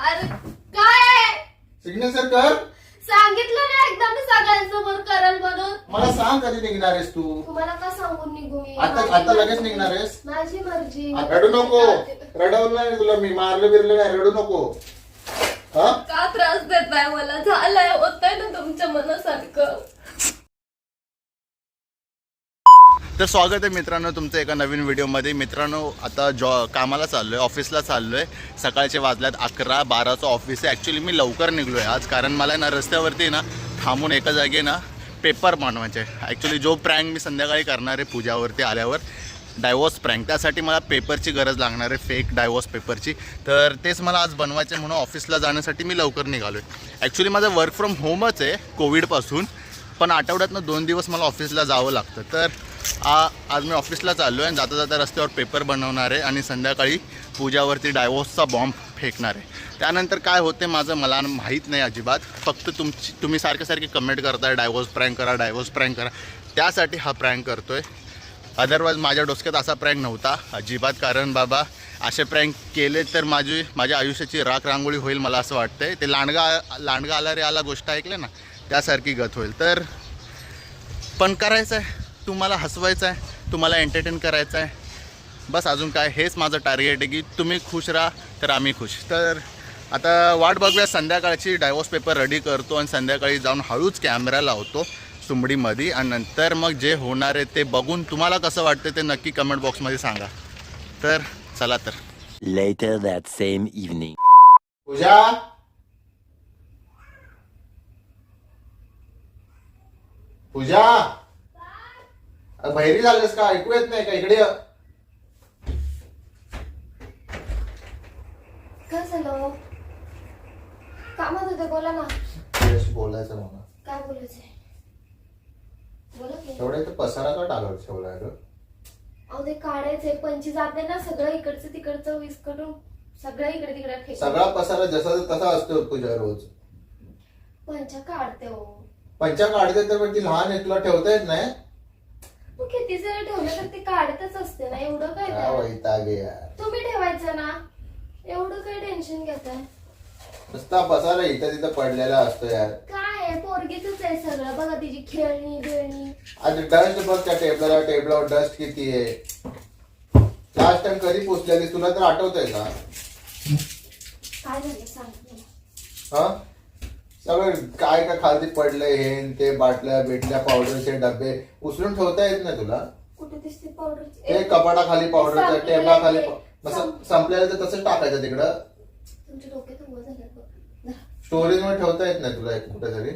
अरे काय सिग्नेचर कर. सांगितलं ना एकदा मी सगळ्यांसमोर करल म्हणून. मला सांग कधी निघणार आहेस तू. तुम्हाला का सांगून निघू मी? आता लगेच निघणार आहेस. माझी मर्जी. रडू नको. रडवलं नाही तुला मी, मारलं बिरलं नाही, रडू नको. हा का त्रास देताय मला? झालंय, होतंय ना तुमच्या मनासारखं. तर स्वागत आहे मित्रांनो तुमचं एका नवीन व्हिडिओमध्ये. मित्रांनो आता कामाला चाललो आहे, ऑफिसला चाललो आहे. सकाळचे वाजल्यात 11-12चं ऑफिस आहे. ॲक्च्युली मी लवकर निघलो आहे आज, कारण मला ना रस्त्यावरती ना थांबून एका जागी ना पेपर बनवायचे आहे. ॲक्च्युली जो प्रँक मी संध्याकाळी करणार आहे पूजावरती आल्यावर, डायवोर्स प्रँक, त्यासाठी मला पेपरची गरज लागणार आहे, फेक डायवोर्स पेपरची. तर तेच मला आज बनवायचं आहे, म्हणून ऑफिसला जाण्यासाठी मी लवकर निघालो आहे. ॲक्च्युली माझं वर्क फ्रॉम होमच आहे कोविडपासून, पण आठवड्यातनं 2 दिवस मला ऑफिसला जावं लागतं. तर आज मी ऑफिसला चाललो आहे आणि जाता जाता रस्त्यावर पेपर बनवणार आहे आणि संध्याकाळी पूजावरती डायवोर्सचा बॉम्ब फेकणार आहे. त्यानंतर काय होते माझं मला माहीत नाही अजिबात. फक्त तुम्ही सारखे कमेंट करताय डायवोर्स प्रँक करा, डायवोर्स प्रँक करा, त्यासाठी हा प्रँक करतो आहे. अदरवाईज माझ्या डोसक्यात असा प्रँक नव्हता अजिबात, कारण बाबा असे प्रँक केले तर माझ्या आयुष्याची राख रांगोळी होईल मला असं वाटतंय. ते लांडगा आला रे आला गोष्ट ऐकलं ना, त्यासारखी गत होईल. तर पण करायचं आहे, तुम्हाला हसवायचं आहे, तुम्हाला एंटरटेन करायचं आहे, बस. अजून काय, हेच माझं टार्गेट आहे की तुम्ही खुश राहा तर आम्ही खुश. तर आता वाट बघूया संध्याकाळची. डायवोर्स पेपर रेडी करतो आणि संध्याकाळी जाऊन हळूच कॅमेरा लावतो सुमडीमध्ये, आणि नंतर मग जे होणार आहे ते बघून तुम्हाला कसं वाटतं ते नक्की कमेंट बॉक्समध्ये सांगा. तर चला तर. Later that same evening. पूजा, पूजा, बहिरी झालेस का? ऐकू येत नाही का? इकडे ये. काय झालं? कामात होते, बोला ना. तुझ्याशी बोलायचं मला. काय बोलायचंय? बोला की. तेवढा इथं पसारा का टाकला ठेवलाय ग? अहो ते काढायचंय, पंची जाते ना, सगळं इकडचं तिकडचं विस्कटून सगळं इकडे तिकडे फेक. सगळा पसारा जसा तसा असतो पूजा रोज. पंचा काढते हो. पंचा काढते तर पण ती लहान आहे, तुला ठेवता येत नाही. तू किती जरी ठेवलं तर ते काढतच असते ना, एवढं काय काय त्यात? वैताग आहे यार. तुम्ही ठेवायचं ना, एवढं काय टेन्शन घेताय? नुसता पसारा इथं तिथं पडलेला असतो यार. काय आहे, पोरगीच आहे सगळं. बघा तिची खेळणी बिळणी. आज डस्ट बघ त्या टेबलावर डस्ट किती आहे. लास्ट टाइम कधी पोचलेली तुला तर आठवतंय का? काय झालं सांग मला. हा सगळं काय का खालती पडलंय, हे न ते बाटल्या बिटल्या पावडरचे डबे उचलून ठेवता येत नाही तुला? कुठे दिसते पावडर? ते कपाटा खाली पावडर, टेबला खाली संपलेलं तर तसंच टाकायचं तिकडं. तुमच्या डोक्यात उभं झालं बघ. स्टोरेज मध्ये ठेवता येत नाही तुला कुठेतरी?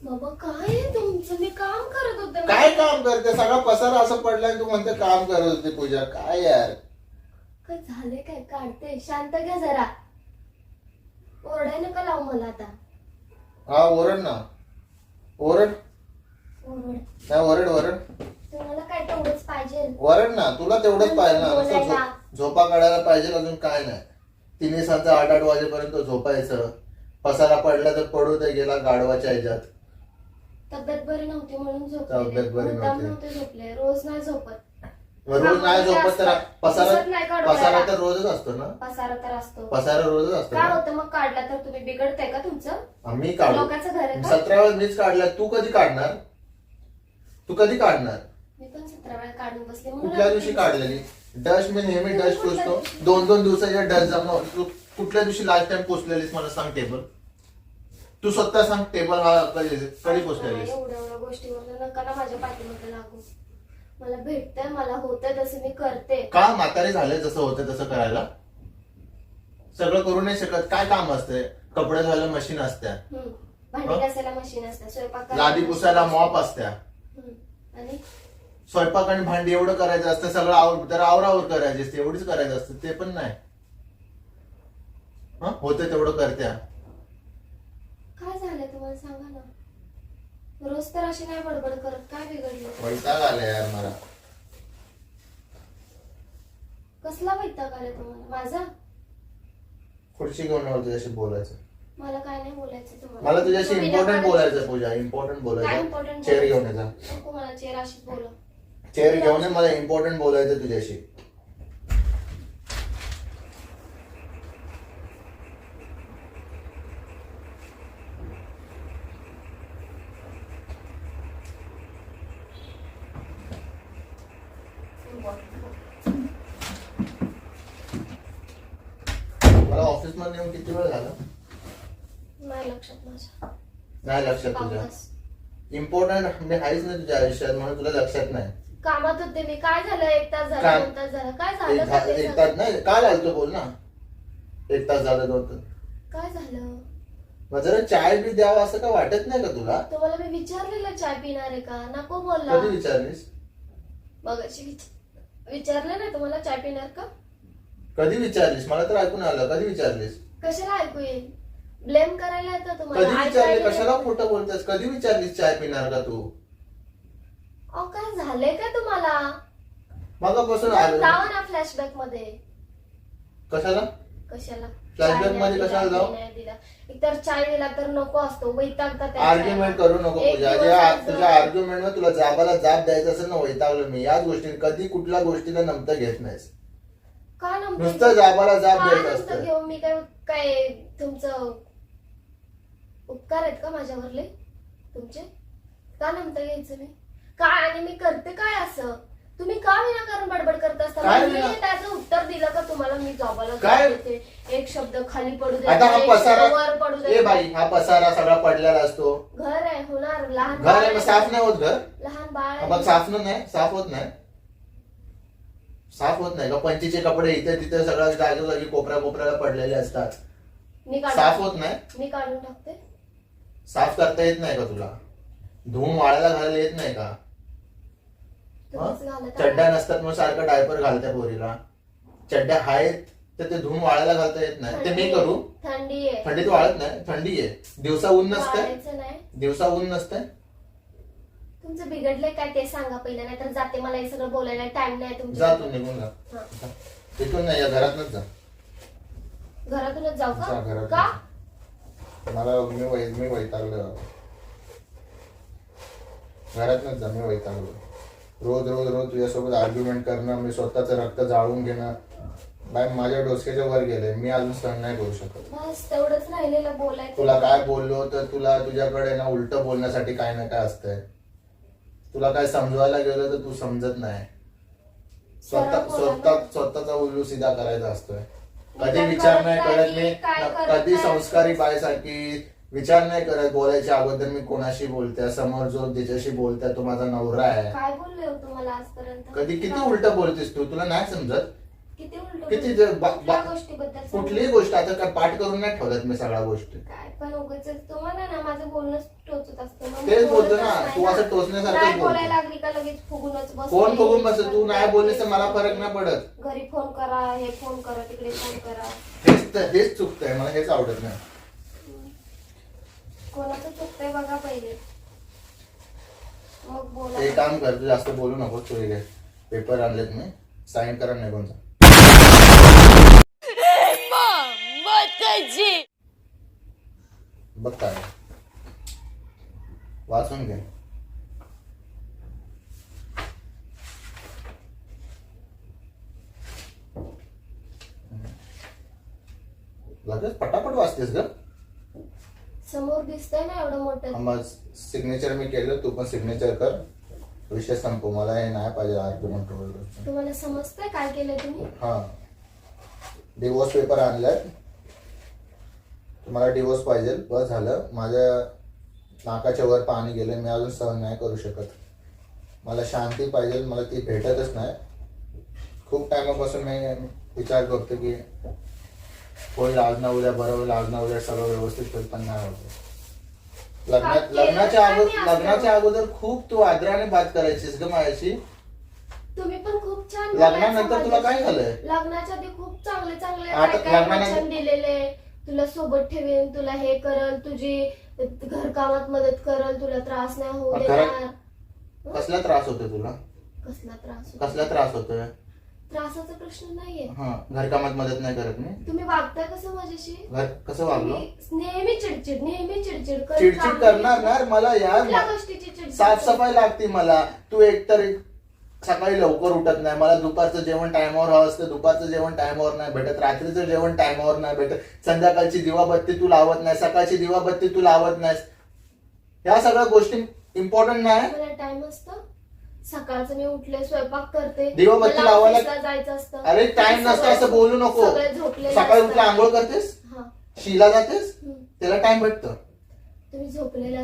बाबा काय आहे तुमचं? मी काम करत होते. काय काम करते? सगळा पसारा असं पडलाय, तू म्हणते काम करत होती पूजा. काय यार, काय झाले? काय काढते? शांत घ्या जरा. ओरडाय नका लावू मला आता. हा ओरड ना, ओरड. ओरड. नाही ओरड. तुम्हाला काय तेवढंच पाहिजे? वरण ना, तुला तेवढंच पाहिजे ना. नुसतं बोलायला. झोपा काढायला पाहिजे, अजून काय नाही. 3-6 8 वाजेपर्यंत झोपायचं. पसारा पडला तर पडू दे, गेला गाढवाच्या ह्याच्यात. तब्येत बरी नव्हती म्हणून तब्येत बरी नव्हती. नव्हते झोपले. रोज नाही झोपत. रोज नाही झोपत तर दिसत नाही काढून पसारा द्यायला. तर रोजच असतो ना. पसारा तर असतो. पसारा रोजच असतो काय ना. होतं मग काढला तर? तुम्ही बिघडताय का तुमचं? आम्ही काढू. लोकांचं घर आहे का? 17 वेळा मीच काढलाय, तू कधी काढणार? तू कधी काढणार? मी पण 17 वेळा काढून बसले. कुठल्या दिवशी काढलेली? डस्ट मी नेहमी डस्ट पुसतो. 2-2 दिवसाच्या डस्ट जमा. तू कुठल्या दिवशी लास्ट टाइम पुसलेलीस मला सांग? टेबल तू स्वतः सांग. टेबल हा कधी पुसलेलीस? एवढ्या गोष्टीवर नका ना माझ्या पाठीमध्ये लागू. मला भेटतंय, मला होतंय तसं मी करते. का म्हातारी झाले जसं होतं तसं करायला? सगळं करू नाही शकत? काय काम असते? कपडे धुवायला मशीन असत्या, भांडी घासायला मशीन असते, स्वयंपाक लादी पुसायला मॉप असत्या, आणि स्वयंपाक आणि भांडी एवढं करायचं असतं. सगळं तर आवरावर करायची असते, एवढीच करायचं असतं. ते पण नाही होते तेवढं करत्या. काय झालंय तुम्हाला सांगा ना. रोज तर अशी नाही बडबड करत. काय बिघडलं? वैताग आला यार मला. कसला वैताग आलाय तुम्हाला माझा? खुर्ची घेऊन आलो तुझ्याशी बोलायचं. मला काय नाही बोलायचं तुम्हाला. मला तुझ्याशी इम्पॉर्टंट बोलायचं पूजा, इम्पॉर्टंट काय बोलायचं. इम्पॉर्टंट? चेअर घेऊन येजा. नको मला चेअर अशीच बोला. चेअर घेऊन ये, मला इम्पॉर्टंट बोलायचं तुझ्याशी. मला ऑफिस मध्ये येऊन किती वेळ झाला? नाही लक्षात माझ्या. नाही लक्षात तुझ्या? कामच. इम्पॉर्टंट मी आहेच ना तुझ्या आयुष्यात म्हणून तुला लक्षात नाही. कामात होते मी. काय झालं? 1 तास झाला, काय? 2 तास झाला. काय झालं का ते एक सांग. तास नाही काय झालं तू बोल ना. 1 तास झालं 2 तास. काय झालं? मग जरा चाय बी द्यावा असं का वाटत नाही का तुला? तुम्हाला मी विचारलेलं चाय पिणार आहे का? नको बोलला. कधी विचारलीस? मग विचारलं नाही तुम्हाला चाय पिणार का? कधी विचारलीस? मला तर ऐकून आलं. कधी विचारलीस? कशाला ऐकू येईल? ब्लेम करायला येतं कधी तुम्हाला. विचारले? ऐकायला कशाला येतं. खोटं बोलतेस? कधी विचारलीस चाय पिणार का तू? अहो काय झालंय का तुम्हाला? मगापासून जावा आलो. ना फ्लॅशबॅक मध्ये. कशाला? कशाला? Flashback चाय नाही मध्ये दिला, कशाला जाऊ? नाही दिला. एकतर चाय दिला तर नको असतो, वैतागतात त्या आर्ग्युमेंट चायला. करू नको एक पूजा. दिवस तुझ्या असं- आर्ग्युमेंट मध्ये तुला जाबाला जाब द्यायचं असेल ना वैतागलो मी. याच गोष्टी कधी कुठल्या गोष्टीला नमतं घेत नाहीस. का नंतर नुसतं जाबाला जाब का द्यायचं नंतर असतं. घेऊ? मी काय काय तुमचं उपकार आहेत का माझ्यावरले तुमचे? का नंतर घ्यायचं मी? काय आणि मी करते काय असं? तुम्ही का विनाकारण बडबड करत असता? काय मी विना- त्याचं उत्तर दिलं का तुम्हाला? मी जॉबाला काय? देते, एक शब्द खाली पडू दे, आता हा एक पसारा शब्द वर पडू ए दे. बाई हा पसारा सगळा पडलेला असतो. घर आहे, होणार. लहान घर बाळ आहे मग साफ नाही होत घर? लहान बाळ हा, मग आहे. साफ नाही साफ होत नाही. साफ होत नाही का? पंचीचे कपडे इथे तिथे सगळ्या जागोजागी कोपऱ्याला पडलेले असतात. मी साफ काढून होत नाही. मी काढून टाकते. साफ करता येत नाही का तुला? धुवून वाळायला घालायला येत नाही का? तुम्हीच घालत चड्ड्या आहे. नसतात मग सारखं डायपर घालत्या पोरीला. चड्ड्या आहेत तर ते धुवून वाळायला घालता येत नाही. ते मी करू? थंडी आहे. थंडीत वाळत नाही. थंडी आहे. दिवसा ऊन नसतंय. वाळायचं नाही. दिवसा ऊन नसतंय. तुमचं बिघडलंय काय ते सांगा पहिलं, नाही तर जाते. मला हे सगळं बोलायला टाइम नाही जा तुमच्या. तू निघून जा. हा. तिथून नाही या घरातनच जा. घरातूनच जाऊ जा का? घरात. का? मला मी वैतागलो. घरातनच जा. मी वैतागलो. रोज रोज रोज तुझ्यासोबत आर्ग्युमेंट करणं, मी स्वतःचं रक्त जाळून घेणं बाय माझ्या डोसक्याच्या वर गेले. मी अजून सहन नाही करू शकत. बस तेवढंच राहिलेलं बोलायचं. तुला काय बोललो तर तुझ्याकडे ना उलट बोलण्यासाठी काय ना काय असतंय. तुला काय समजवायला गेलं तर तू समजत नाही. स्वतःचा उल्लू सीधा करायचा असतोय. कधी विचार नाही करत मी. कधी संस्कारी बायसाठी विचार नाही करत. बोलायच्या अगोदर मी कोणाशी बोलते, समोर जो ज्याच्याशी बोलते तो माझा नवरा आहे. काय बोलले हो तुम्हाला आजपर्यंत? कधी किती उलट बोलतेस तू? तुला नाही समजत? किती उलट किती कुठल्या गोष्टीबद्दल सांगा? कुठलीही गोष्ट आता काय पाठ करून नाही ठेवत मी सगळ्या गोष्टी. काय पण उगाच तुम्हाला ना माझं बोलणं टोचत असतं. मग मी तेच बोलतो बोलतच ना. नाही तू ना. असं टोचण्यासारखंच नाही बोलतो. बोलायला लागली का लगेच फुगूनच बस. कोण फुगून बसत? तू नाही बोललीस तर मला फरक नाही पडत. घरी फोन करा, हे फोन करा, तिकडे फोन करा. हेच चुकतंय. मला हेच आवडत नाही. कोणाचं चुकतंय बघा पहिले, मग बोला. एक काम कर, तू जास्त बोलू नको. चोरी घे. पेपर आणलेत मी. साईन करा निघून जा. बघ काय वाचून घे. लगेच पटापट वाचतेस ग. समोर दिसतंय ना एवढं मोठं. मग सिग्नेचर मी केलं. तू पण सिग्नेचर कर. विषय संपू. मला हे नाही पाहिजे आर्ग्युमेंट वगैरे. तुम्हाला समजतंय काय केलंय तुम्ही? हा डिवोर्स पेपर आणलाय. तुम्हाला डिवोर्स पाहिजे. बस झालं. माझ्या नाकाच्या वर पाणी गेलं. मी अजून सहन नाही करू शकत. मला शांती पाहिजे. मला ती भेटतच नाही. खूप टायमापासून मी विचार करतो की होईल आज ना उद्या, बरं होईल आज ना उद्या, सगळं व्यवस्थित होईल, पण नाही होत. लग्नाच्या अगोदर खूप तू आदराने बात करायचीस ग माझ्याशी. तुम्ही पण खूप छान लग्नानंतर तुला काय झालंय? लग्नाच्या आधी खूप चांगले चांगले आता काय काय लग्नानंतर- वचन दिलेले. तुला सोबत ठेवेन, तुला हे करल, तुझी घरकामात मदत करल, तुला त्रास नाही होऊ देणार. कसला त्रास होतोय तुला? कसला त्रास होतो? कसला त्रास होतोय? त्रासाचा प्रश्न नाहीये. हा घरकामात मदत नाही करत मी. तुम्ही वागताय कसं माझ्याशी? घर कसं वागलो? तुम्ही नेहमी चिडचिड करत चिडचिड राहा. करणार ना मला कुठल्या यार. गोष्टीची चिडचिड? साफसफाई लागते मला. तू एकतर सकाळी लवकर उठत नाही. मला दुपारचं जेवण टायमावर हवं असतं. दुपारचं जेवण टायमावर नाही भेटत. रात्रीचं जेवण टायमावर नाही भेटत. संध्याकाळची दिवाबत्ती तू लावत नाही. सकाळची दिवाबत्ती तू लावत नाहीस. या सगळ्या गोष्टी इम्पॉर्टंट नाही. मला टाइम असतो. सकाळचं मी उठले, स्वयंपाक करते, दिवाबत्ती मला लावायला ऑफिसला जायचं असतं. अरे टाइम नसतो असं बोलू नको. सगळे झोपलेले सकाळी असतात. उठला आंघोळ करतेस, हा. शीला जातेस, हम्म. त्याला टाइम भेटतो. तुम्ही झोपलेले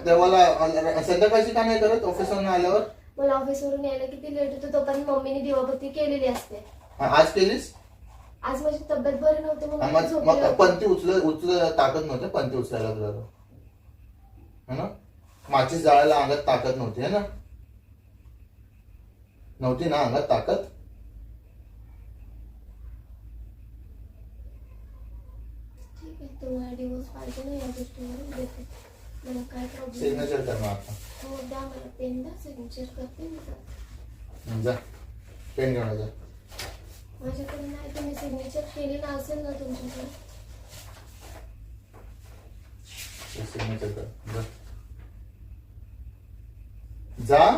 देवाला संध्याकाळची का नाही करत ऑफिसवरून आल्यावर? मला ऑफिसवरून यायला किती लेट होतो, तोपर्यंत मम्मीने दिवाबत्ती केलेली असते. आज केलीस? आज माझी तब्येत बरी नव्हती म्हणून मी मग झोपले मग होते. पंथी उचल ताकद नव्हते पंथी उचलायला तुला है ना? माचीस जाळायला अंगात ताकद नव्हती है ना? नव्हती ना अंगात ताकद? ठीक आहे, तुम्हाला डिवोर्स पाहिजे ना, या गोष्टीवर देते. मला काय प्रॉब्लेम? सिग्नेचर करणार आता. हो द्या, मला पेन द्या, सिग्नेचर करते मी तर. जा पेन घेऊन जा. माझ्याकडे नाही, तुम्ही सिग्नेचर केली ना असेल ना तुमच्याकडे. सिग्नेचर कर जा. जा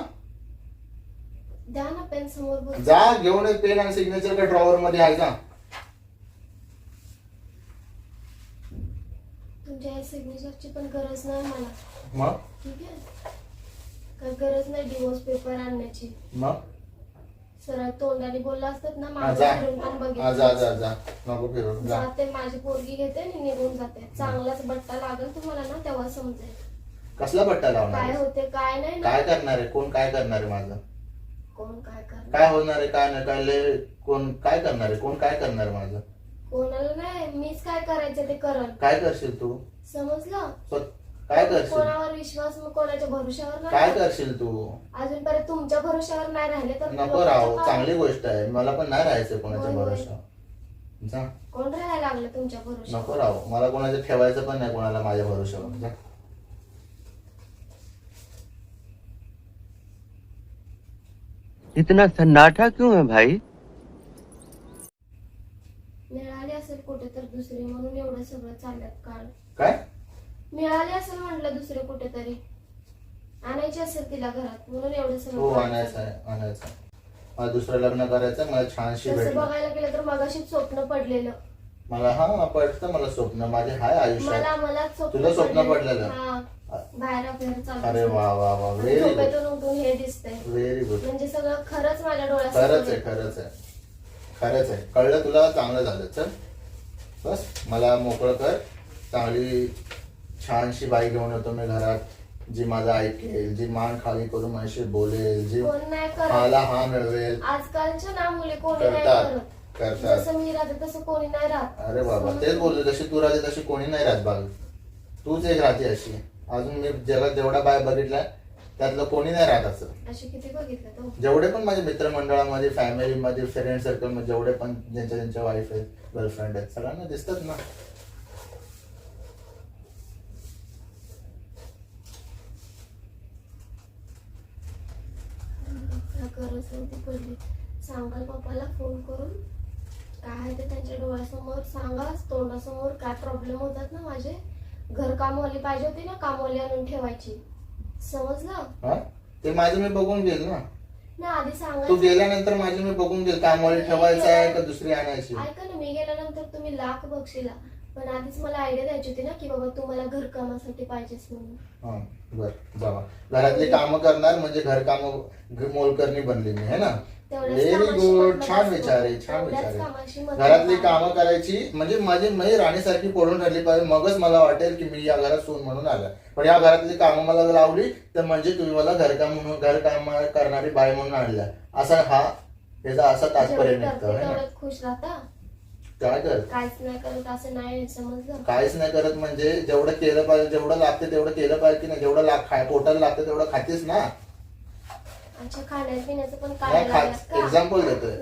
द्या ना पेन, समोर बघ. जा घेऊन ये पेन आणि सिग्नेचर का ड्रॉवर मध्ये आहे. जा तुमच्या सिग्नेचरची पण गरज नाही मला. मग ठीक आहे, काय गरज नाही डिवोर्स पेपर आणण्याची. मग सरळ तोंडाने बोलला असतात ना, हा, माझं जा फिरून पण हा, बघितलं. जा जा जा नको फिरून जा. जाते, माझी पोरगी घेते आणि निघून जाते. चांगलाच बट्टा लागेल तुम्हाला ना, तेव्हा समजेल कसला बट्टा लावणार काय आहेस? होते काय नाही ना. काय करणार आहे? कोण काय करणार आहे? माझं कोण काय करणार? काय होणार आहे? काय नाही काय लय कोण काय करणार आहे? कोण काय करणार आहे माझं? कोणाला नाही, मीच काय करायचं ते करल. काय करशील तू? समजलं? काय करशील? कोणावर विश्वास, मग कोणाच्या भरोशावर नाही. काय करशील तू? अजूनपर्यंत तुमच्या भरोशावर नाही राहिले तर नको राहू, चांगली गोष्ट आहे. मला पण नाही राहायचं कोणाच्या होय, होय. भरोशावर. जा कोण राहायला लागलं तुमच्या भरोशावर? नको राहू, मला कोणाचं ठेवायचं पण नाही कोणाला माझ्या भरोशावर. जा. इतना सन्नाटा क्यों है भाई? मिळाली असेल कुठे तर दुसरी, म्हणून एवढं सगळं चालल्यात काळ. काय मिळाली असेल म्हटलं दुसरे कुठेतरी, आणायची असेल तिला घरात, म्हणून एवढं हो सगळं आणायचं आहे आणायचं आहे. मला दुसरं लग्न करायचं, मला छानशी तसं भेटलं. बघायला गेलं तर मगाशीच स्वप्न पडलेलं मला हा पडतं मला स्वप्न माझे हाय आयुष्यात. मला तुला स्वप्न पडलेलं? हा, बाहेर आपल्याला चालू अरे असतं. वा वा वा आणि व्हेरी गुड झोपेतून उठून हे दिसतंय, व्हेरी गुड. म्हणजे सगळं खरंच माझ्या डोळ्यासमोर खरंच आहे खरंच आहे खरंच आहे. कळलं तुला? चांगलं झालं. चल बस मला मोकळं कर. चांगली छानशी बाई घेऊन येतो मी घरात, जी माझं ऐकेल, जी मान खाली करून माझ्याशी बोलेल, जी कोण नाही करत. मला हा मिळवेल. आजकालच्या ना मुली कोणी नाही करतात करत. करतात. जसं मी राहते तसं कोणी नाही राहत. अरे बाबा तेच बोललो, जशी तू राहते तशी कोणी नाही राहत बाग. तूच एक राहते अशी. अजून मी जगात जेवढा बाय बघितलाय त्यातलं कोणी नाही राहत असं. अशी किती बघितलं तो. जेवढे पण माझे मित्रमंडळामध्ये, फॅमिलीमध्ये, फ्रेंड सर्कलमध्ये जेवढे पण ज्यांच्या वाईफ आहेत, गर्लफ्रेंड आहेत, सगळ्यांना दिसतात ना. गरज नव्हती पडली. सांगाल पप्पाला फोन करून, काय ते त्यांच्या डोळ्यासमोर सांगा, तोंडासमोर काय प्रॉब्लेम होतात ना माझे. घर कामवाली पाहिजे होती ना, कामवाली आणून ठेवायची. समजलं? हा ते माझं मी बघून घेईल ना. ना आधी तू सांगायचं. गेल्यानंतर माझी मी बघून घेईल. कामवाली ठेवायचं आहे का दुसरी आणायची? ऐका ना, मी गेल्यानंतर तुम्ही लाख बक्षीला, पण आधीच मला आयडिया द्यायची होती ना की बाबा तुम्हाला घर कामासाठी पाहिजेच म्हणून. हा बर जावा. घरातली कामं करणार म्हणजे घर काम मोलकरणी बनली मी है ना. Very good. छान विचार आहे छान विचार आहे. घरातली कामं करायची म्हणजे माझी राणीसारखी पडून ठरली पाहिजे, मगच मला वाटेल की मी या घरात सून म्हणून आला. पण या घरातली कामं मला लावली तर म्हणजे तुम्ही मला घरकाम करणारी बाई म्हणून आणल्या, असा हा याचा असा तात्पर्य निघतो है ना. खुश राहता. काय कर काहीच नाही करत असं नाही, समजलं? काहीच नाही करत म्हणजे जेवढं केलं पाहिजे, जेवढं लागते तेवढं केलं पाहिजे की नाही. जेवढं पोटाला लागतं तेवढं खातेस ना. अच्छा, खाण्यापिण्याचं पण काय एक्झाम्पल देतोय.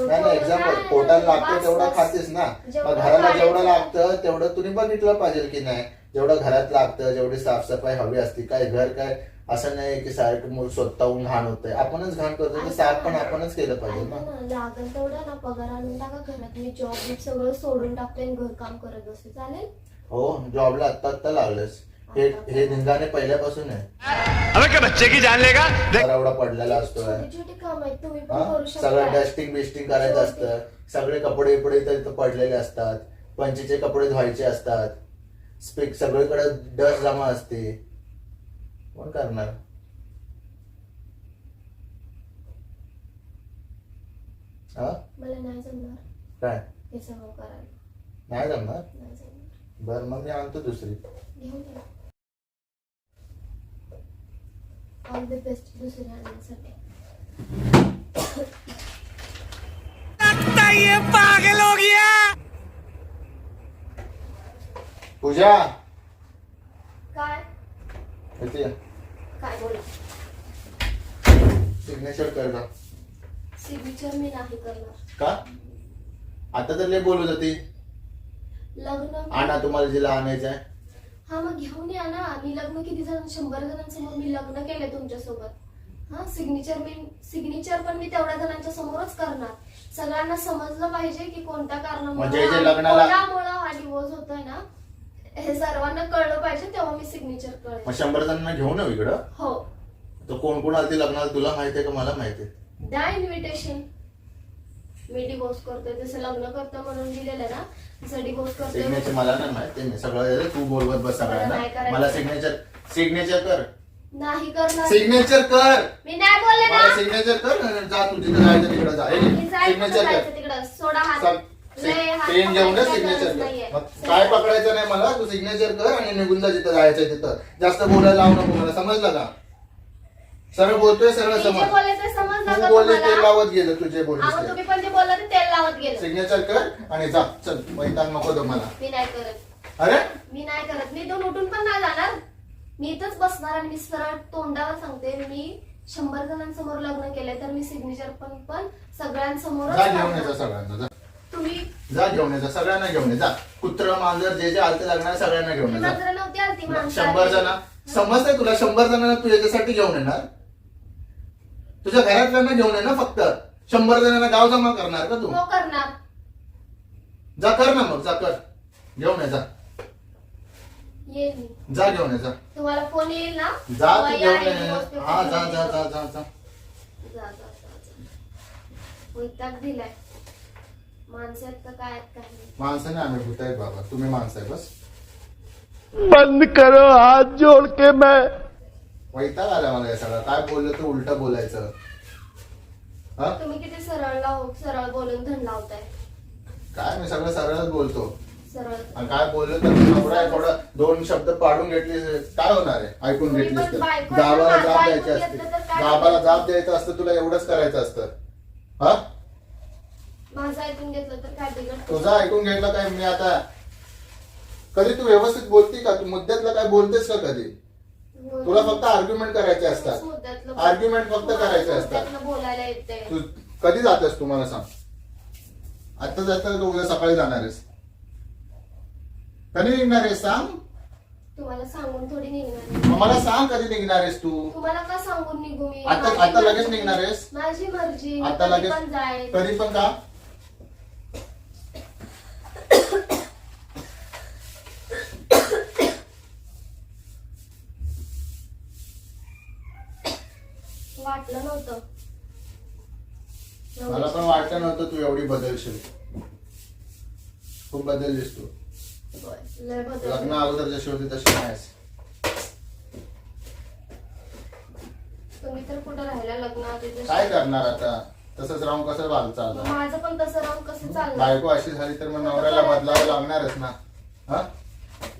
नाही एक्झाम्पल. पोटाला लागतं तेवढं खातेस ना. मग घराला जेवढं लागतं तेवढं तुम्ही बघितलं पाहिजे की नाही. जेवढं घरात लागतं, जेवढी साफसफाई हवी असते. काय घर काय असं नाही की सारखं स्वतःहून घाण होतंय. आपणच घाण करतो तर साफ पण आपणच केलं पाहिजे ना. लागेल तेवढा ना पगार आणून टाका घरात. मी जॉब सगळं सोडून टाकते आणि घर काम करत बसते, चालेल? हो जॉबला आत्ता लावलंस. हे धिंगाणे पहिल्यापासून आहे. बच्चे की जान लेगा. एवढा पडलेला असतोय. छोटी छोटी काम आहेत, तुम्ही पण करू सगळं शकता. डस्टिंग बिस्टिंग करायचं असतं. सगळे कपडे तर पडलेले असतात. पंचीचे कपडे धुवायचे असतात. सगळीकडे डस्ट जमा असते. कोण करणार? हा मला नाही जमणार काय हे सगळं करायला. नाही जमणार नाही जमणार. बरं मग मी आणतो दुसरी. घेऊन या. ऑल द बेस्ट दुसऱ्या आणण्यासाठी. पूजा काय इथे ये. काय बोला. सिग्नेचर कर का. सिग्नेचर मी नाही करणार. का आता तर लय बोलत होती. लग्न आणा तुम्हाला जिला आणायचं आहे. हा मग घेऊन या ना. मी लग्न किती जण 100 जणांसमोर मी लग्न केलंय तुमच्यासोबत. हा सिग्नेचर पण मी तेवढ्या जणांच्या समोरच करणार. सगळ्यांना समजलं पाहिजे की कोणत्या म्हणजे जे कारणामुळे लग्नाला- कोणामुळे हा डिवोर्स होतोय ना हे सर्वांना कळलं पाहिजे तेव्हा मी सिग्नेचर मग कळेल. 100 जणांना घेऊन येऊ इकडं. हो तर कोण कोण आलती लग्नाला तुला माहितीये का मला माहितीये. द्या इन्व्हिटेशन. मी डिवोर्स करतोय जसं लग्न करतो म्हणून दिलेलं ना तसं डिवोर्स करतोय. सिग्नेचर मला नाही माहिती. मी सगळं तू बोलवत बस मला नाही सगळ्यांना. करायचं. मला सिग्नेचर कर. नाही करणार. सिग्नेचर कर. मी नाही बोलले मला ना. सिग्नेचर कर. जा तू जिथे जायचं तिकडे जा. मी जायचं सिग्नेचर कर. जायचं तिकडं. सोडा हात. लय हात पेन घेऊन पकडायची सिग्नेचर गरज कर. नाहीये. मग काय पकडायचं नाही मला. तू सिग्नेचर कर आणि निघून जा जिथं जायचंय तिथं. जास्त बोलायला लावू नको मला. समजलं का. सरळ बोलतोय सरळ मी जे समज. बोलायचं समजलं तू का बोलले तेल तुम्हाला? लावत गेलं तुझे हा, मग बोलले. तुम्ही पण जे बोलला ते तेल लावत गेलं. सिग्नेचर कर आणि जा. चल मैदान नको दो मला. मी नाही करत. अरे मी नाही करत. मी दोन उठून पण नाही जाणार. मी इथंच बसणार आणि मी सरळ तोंडावर सांगते मी 100 जणांसमोर लग्न केलंय तर मी सिग्नेचर पण सगळ्यांसमोरच जा घेऊन करणार. यायचं सगळ्यांना. जा तुम्ही जा घेऊन यायचं सगळ्यांना घेऊन ये. जा कुत्र मांजर जे आलते लागणार सगळ्यांना घेऊन ये. जा. नजर नव्हती आलती माणसं 100 जण समजतंय तुला. 100 जणांना तू याच्यासाठी घेऊन येणार. तुझ्या घरातल्यांना घेऊन ये ना फक्त. 100 जणांना गाव जमा करणार का तू. हो करणार. जा कर ना मग. जा कर घेऊन ये. जा ये मी. जा घेऊन ये. जा तुम्हाला फोन येईल ना जा तेव्हा तू या घेऊन आणि ये. divorce paper हा जा घेऊन जा या. जा जा जा जा. वैताग दिलाय. माणसं आहेत का काय आहेत काही नाही. माणसं नाही आम्ही भूत आहेत बाबा. तुम्ही माणसं आहे बस. बंद करो हाथ जोड़ के मैं वैताग आला मला हे सगळं. काय बोललं तर उलट बोलायचं. हा तुम्ही किती सरळ बोलून धन लावताय. काय मी सगळं सरळच बोलतो. सरळ आणि काय बोललं तर नवरा आहे थोडं 2 शब्द पाडून घेतली काय होणार आहे. ऐकून तुम्ही घेतलीस पण तर बायकोला गावाला माझं जाब ऐकून द्यायची घेतलं तर असते. काय गावाला करायचं? जाब द्यायचं असतं तुला एवढंच करायचं असतं. हा माझं ऐकून घेतलं तर काय बिघडतं. तुझं ऐकून घ्यायला काय. मी आता कधी तू व्यवस्थित बोलती का. तू मुद्द्यातलं काय बोलतेस का कधी. तुला फक्त आर्ग्युमेंट करायचे असतात. मुद्द्यातलं आर्ग्युमेंट फक्त करायचे असतात. मुद्द्यातलं बोलायला येते. तू कधी जातेस तू मला सांग. आता जाता तू उद्या सकाळी जाणार आहेस. कधी निघणार आहेस सांग. तुम्हाला सांगून थोडी निघणार. मग मला सांग कधी निघणार आहेस तू. तुम्हाला का सांगून निघू मी. आता माझी आता लगेच मर्जी. निघणार आहेस. माझी मर्जी. मी आता कधी लगेच पण जाईल. कधी पण का. वाटलं नव्हतं. मला पण वाटलं नव्हतं तू एवढी बदलशील. खूप बदललीस तू. लय बदल. लग्न अगोदर जशी होती तशी नाहीस. तुम्ही तर कुठं राहिला लग्नाआधी जशी. काय करणार आता. तसंच राहून कसं चालणार. माझं पण तसं राहून कसं चाललं. बायको अशी झाली तर मग नवऱ्याला बदलावं लागणारच ना. हा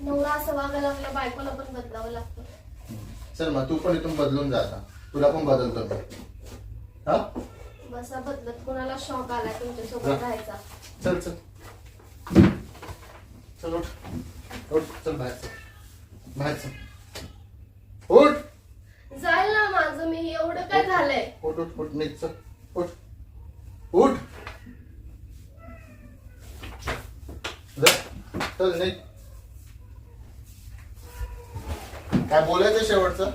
नवरा असं वागायला लागला बायकोला पण बदलावं लागतं. चल मग तू पण इथून बदलून जा आता. तुला पण बदलतो मी. हा बसा बदलत. कोणाला शॉक आलाय तुमच्या सोबत जा. राहायचा. चल चल चल उठ उठ. चल बाहेर चल. बाहेर चल. उठ जाईल ना माझं मी. एवढं काय झालंय. उठ उठ उठ. निघ चल. उठ उठ. जा. चल निघ. काय बोलायचं शेवटचं.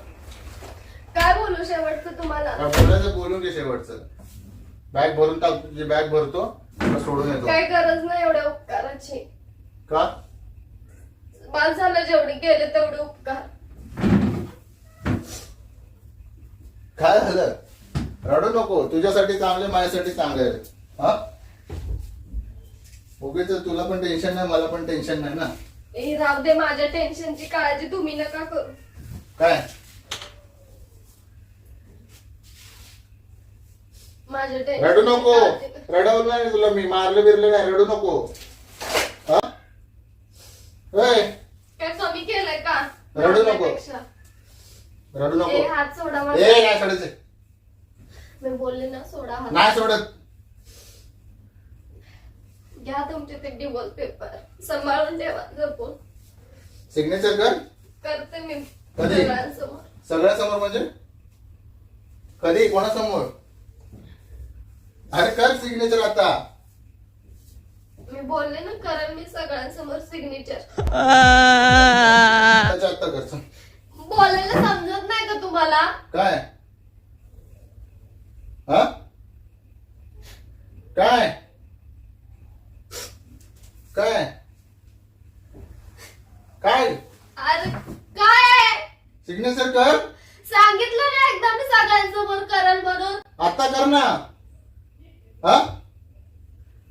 काय बोलू शेवटचं तुम्हाला. काय बोलायचं बोलून घे शेवटचं. बॅग भरून टाक. तुझी बॅग भरतो मग सोडून येतो. काय गरज नाही एवढ्या उपकाराची. का बाद झालं जेवढे केले तेवढे उपकार. काय झालं. रडू नको. तुझ्यासाठी चांगले माझ्यासाठी चांगले. हा उगीच तुला पण टेन्शन नाही मला पण टेन्शन नाही ना. ए राहू दे. माझ्या टेन्शनची काळजी तुम्ही नका करू. काय माझं रडू नको. रडवलं नाही तुला मी, मारलं बिरलं नाही, रडू नको. हा? ए, काय कमी केलंय का रडू नको. माझ्यापेक्षा? रडू नको. ए, हात सोडा माझा. ए नाही सोडायचं. मी बोलले ना सोडा हात. नाही सोडत. घ्या तुमचे ते डिवोर्स पेपर, सांभाळून ठेवा जपून. सिग्नेचर कर. करते मी कधी? सगळ्यांसमोर. सगळ्यासमोर म्हणजे कधी, कोणासमोर? अरे कर सिग्नेचर आता. मी बोलले ना करेल मी सगळ्यांसमोर सिग्नेचर. आत्ताच्या आत्ता कर. चल. बोलायला समजत नाही का तुम्हाला? काय? हा? काय काय काय अरे काय सिग्नेचर कर. सांगितलं ना एकदा मी सगळ्यांसमोर करेल म्हणून. आता कर ना. हा?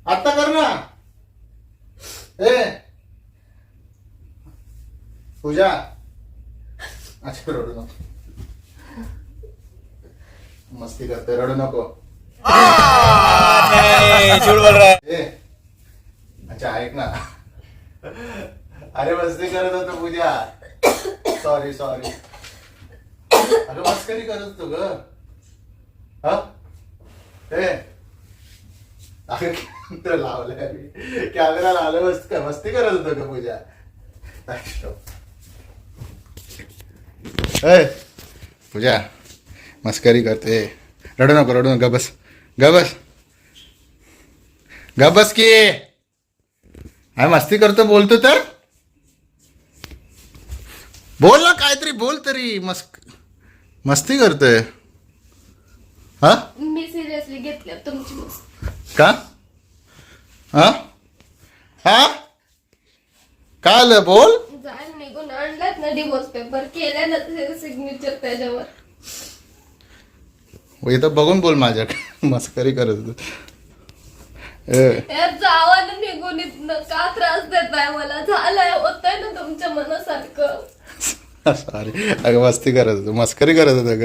आता कर ना. ए पूजा, अच्छा रडू नको. मस्ती करते, रडू नको. ए अच्छा ऐक ना. अरे मस्ती करत होतो पूजा. Sorry sorry. अरे मस्करी करत होतो ग. हा? ए अरे कॅमेरा लावलाय मी, कॅमेरा लावलाय. मस्ती करत होतो का पूजा? ए पूजा मस्करी करते. रडू नको रडू नको. गबस गबस गबस की. अरे मस्ती करतो बोलतो तर बोल ना, काहीतरी बोल तरी. मस्ती करतोय. हा? मी सिरियसली घेतल्या तुमची मस्ती. का? हा? हा? काय आलं बोल. जाय निघून आणल्यात ना डिवोर्स पेपर, केले ना सिग्नेचर त्याच्यावर. इथं बघून बोल माझ्याकडे. मस्करी करत होतो. यार जावा ना निघून इथनं. का त्रास देताय मला? झालंय, होतंय ना तुमच्या मनासारखं. सॉरी अगं मस्ती करत होतो, मस्करी करत होतो ग.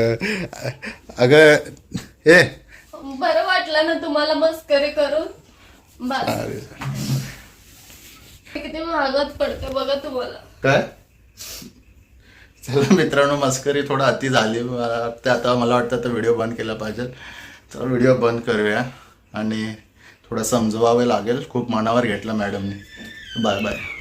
अगं ए बरं वाटलं ना तुम्हाला मस्करी करून? बस. अरे किती महागात पडते बघा तुम्हाला. काय? चला मित्रांनो, मस्करी थोडं अति झाली. आता मला वाटतं तर व्हिडिओ बंद केला पाहिजे. तर व्हिडिओ बंद करूया आणि थोडं समजवावे लागेल. खूप मनावर घेतलं मॅडमने. Bye bye.